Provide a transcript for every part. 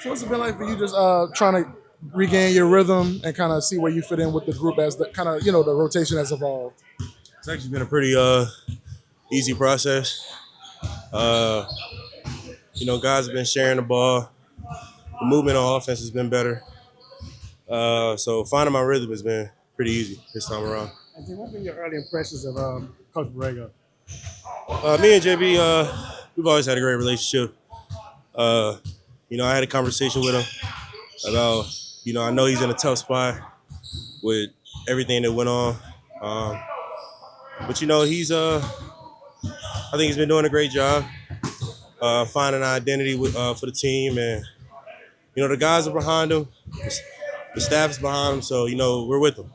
So what's it been like for you just trying to regain your rhythm and kind of see where you fit in with the group as the kind of, the rotation has evolved? It's actually been a pretty easy process. Uh, guys have been sharing the ball. The movement on offense has been better. So finding my rhythm has been pretty easy this time around. And then what have been your early impressions of Coach Bargo? Me and JB, we've always had a great relationship. Uh, I had a conversation with him about, I know he's in a tough spot with everything that went on. Um, but I think he's been doing a great job finding an identity for the team, and the guys are behind him, the staff is behind him, so we're with him.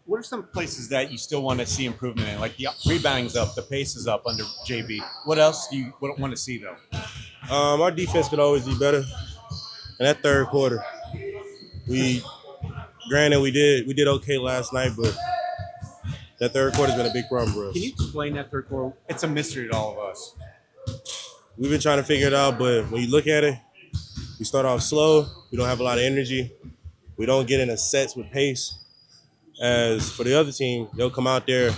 What are some places that you still want to see improvement in? Like the rebounding's up, the pace is up under JB. What else do you want to see though? Our defense could always be better. In that third quarter, we did okay last night, but that third quarter's been a big problem for us. Can you explain that third quarter? It's a mystery to all of us. We've been trying to figure it out, but when you look at it, we start off slow. We don't have a lot of energy. We don't get into sets with pace. As for the other team, they'll come out there,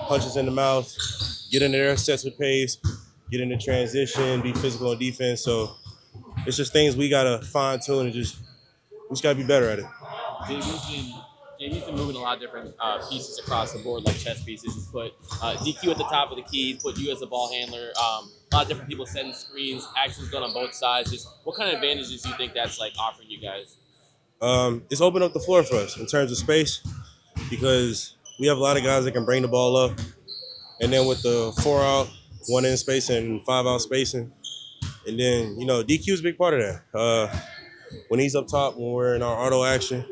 punch us in the mouth, get into their sets with pace, get into transition, be physical on defense. So it's just things we gotta fine tune and we just gotta be better at it. Jamie's been moving a lot of different pieces across the board, like chess pieces. He's put DQ at the top of the key. He's put you as a ball handler. A lot of different people setting screens. Action's going on both sides. Just what kind of advantages do you think that's like offering you guys? It's opened up the floor for us in terms of space because we have a lot of guys that can bring the ball up, and then with the 4 out, 1 in spacing, and 5 out spacing, and then DQ is a big part of that. When he's up top, when we're in our auto action,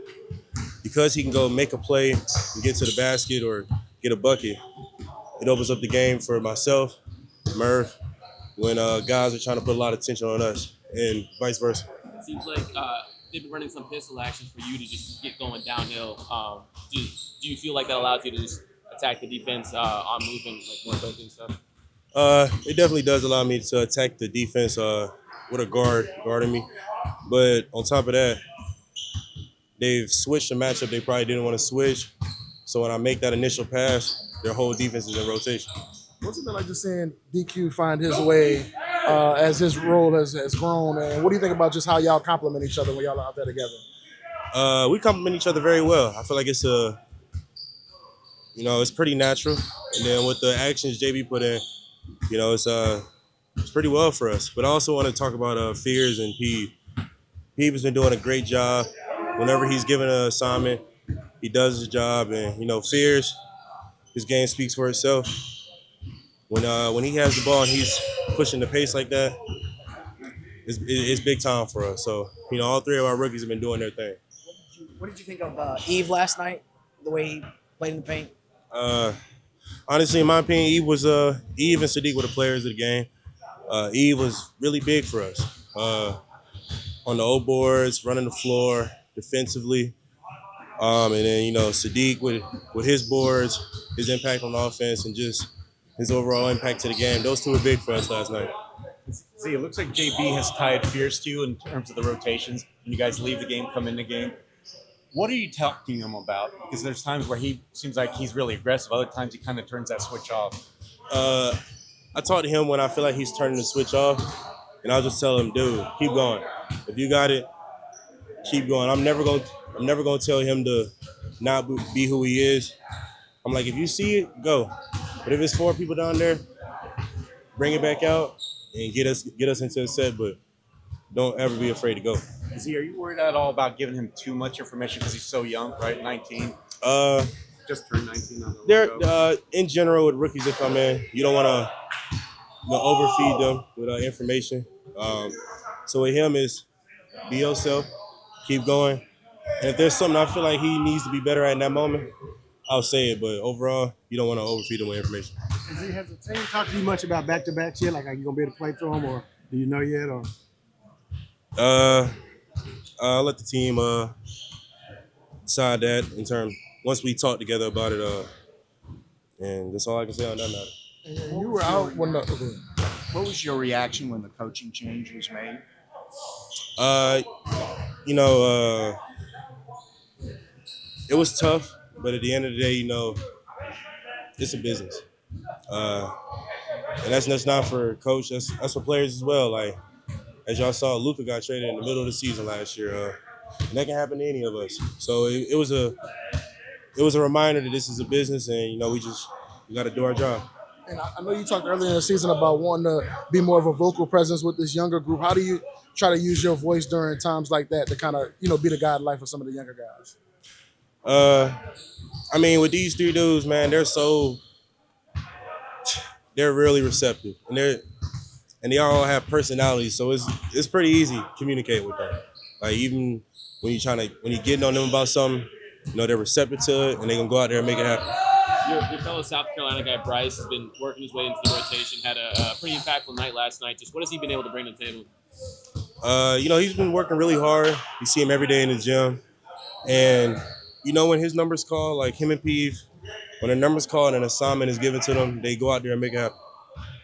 because he can go make a play and get to the basket or get a bucket, it opens up the game for myself, Murph, when guys are trying to put a lot of tension on us, and vice versa. It seems like they've been running some pistol actions for you to just get going downhill. Do you feel like that allows you to just attack the defense on moving, like more quickly and stuff? It definitely does allow me to attack the defense with a guard guarding me. But on top of that, they've switched a matchup they probably didn't want to switch. So when I make that initial pass, their whole defense is in rotation. What's it been like just seeing DQ find his way as his role has grown? And what do you think about just how y'all complement each other when y'all are out there together? We complement each other very well. I feel like it's it's pretty natural. And then with the actions JB put in, it's pretty well for us. But I also want to talk about Fears and Peeve. Peeve has been doing a great job. Whenever he's given an assignment, he does his job. And, Fears, his game speaks for itself. When he has the ball and he's pushing the pace like that, it's big time for us. So, all 3 of our rookies have been doing their thing. What did you think of Eve last night? The way he played in the paint? Honestly, in my opinion, Eve and Sadiq were the players of the game. Eve was really big for us. On the O boards, running the floor, defensively. And then, Sadiq with his boards, his impact on offense, and just his overall impact to the game. Those 2 were big for us last night. See, it looks like JB has tied Fierce to you in terms of the rotations. When you guys leave the game, come in the game. What are you talking to him about? Because there's times where he seems like he's really aggressive. Other times he kind of turns that switch off. I talk to him when I feel like he's turning the switch off, and I'll just tell him, dude, keep going. If you got it, keep going. I'm never gonna tell him to not be who he is. I'm like, if you see it, go. But if it's 4 people down there, bring it back out and get us into a set. But don't ever be afraid to go. Are you worried at all about giving him too much information because he's so young, right? 19. Just turned 19. In general, with rookies that come in, you don't want to overfeed them with information. So with him is be yourself, keep going. And if there's something I feel like he needs to be better at in that moment, I'll say it. But overall, you don't want to overfeed him with information. Has the team talked to you much about back-to-backs yet? Like, are you going to be able to play through them, or do you know yet? Or I'll let the team decide that in terms once we talk together about it. And that's all I can say on that matter. And you were out when What was your reaction when the coaching change was made? Uh, you know, it was tough, but at the end of the day, it's a business. Uh, and that's just not for coach. That's for players as well. Like as y'all saw, Luka got traded in the middle of the season last year. And that can happen to any of us. So it was a reminder that this is a business, and we got to do our job. And I know you talked earlier in the season about wanting to be more of a vocal presence with this younger group. How do you try to use your voice during times like that to kind of be the guide light for some of the younger guys? I mean, with these three dudes, man, they're really receptive, and they all have personalities, so it's pretty easy to communicate with them. Like even when you're getting on them about something, they're receptive to it, and they're gonna go out there and make it happen. Your fellow South Carolina guy Bryce has been working his way into the rotation. Had a pretty impactful night last night. Just what has he been able to bring to the table? He's been working really hard. You see him every day in the gym, and when his numbers call, like him and Peeve, when their numbers call and an assignment is given to them, they go out there and make it happen.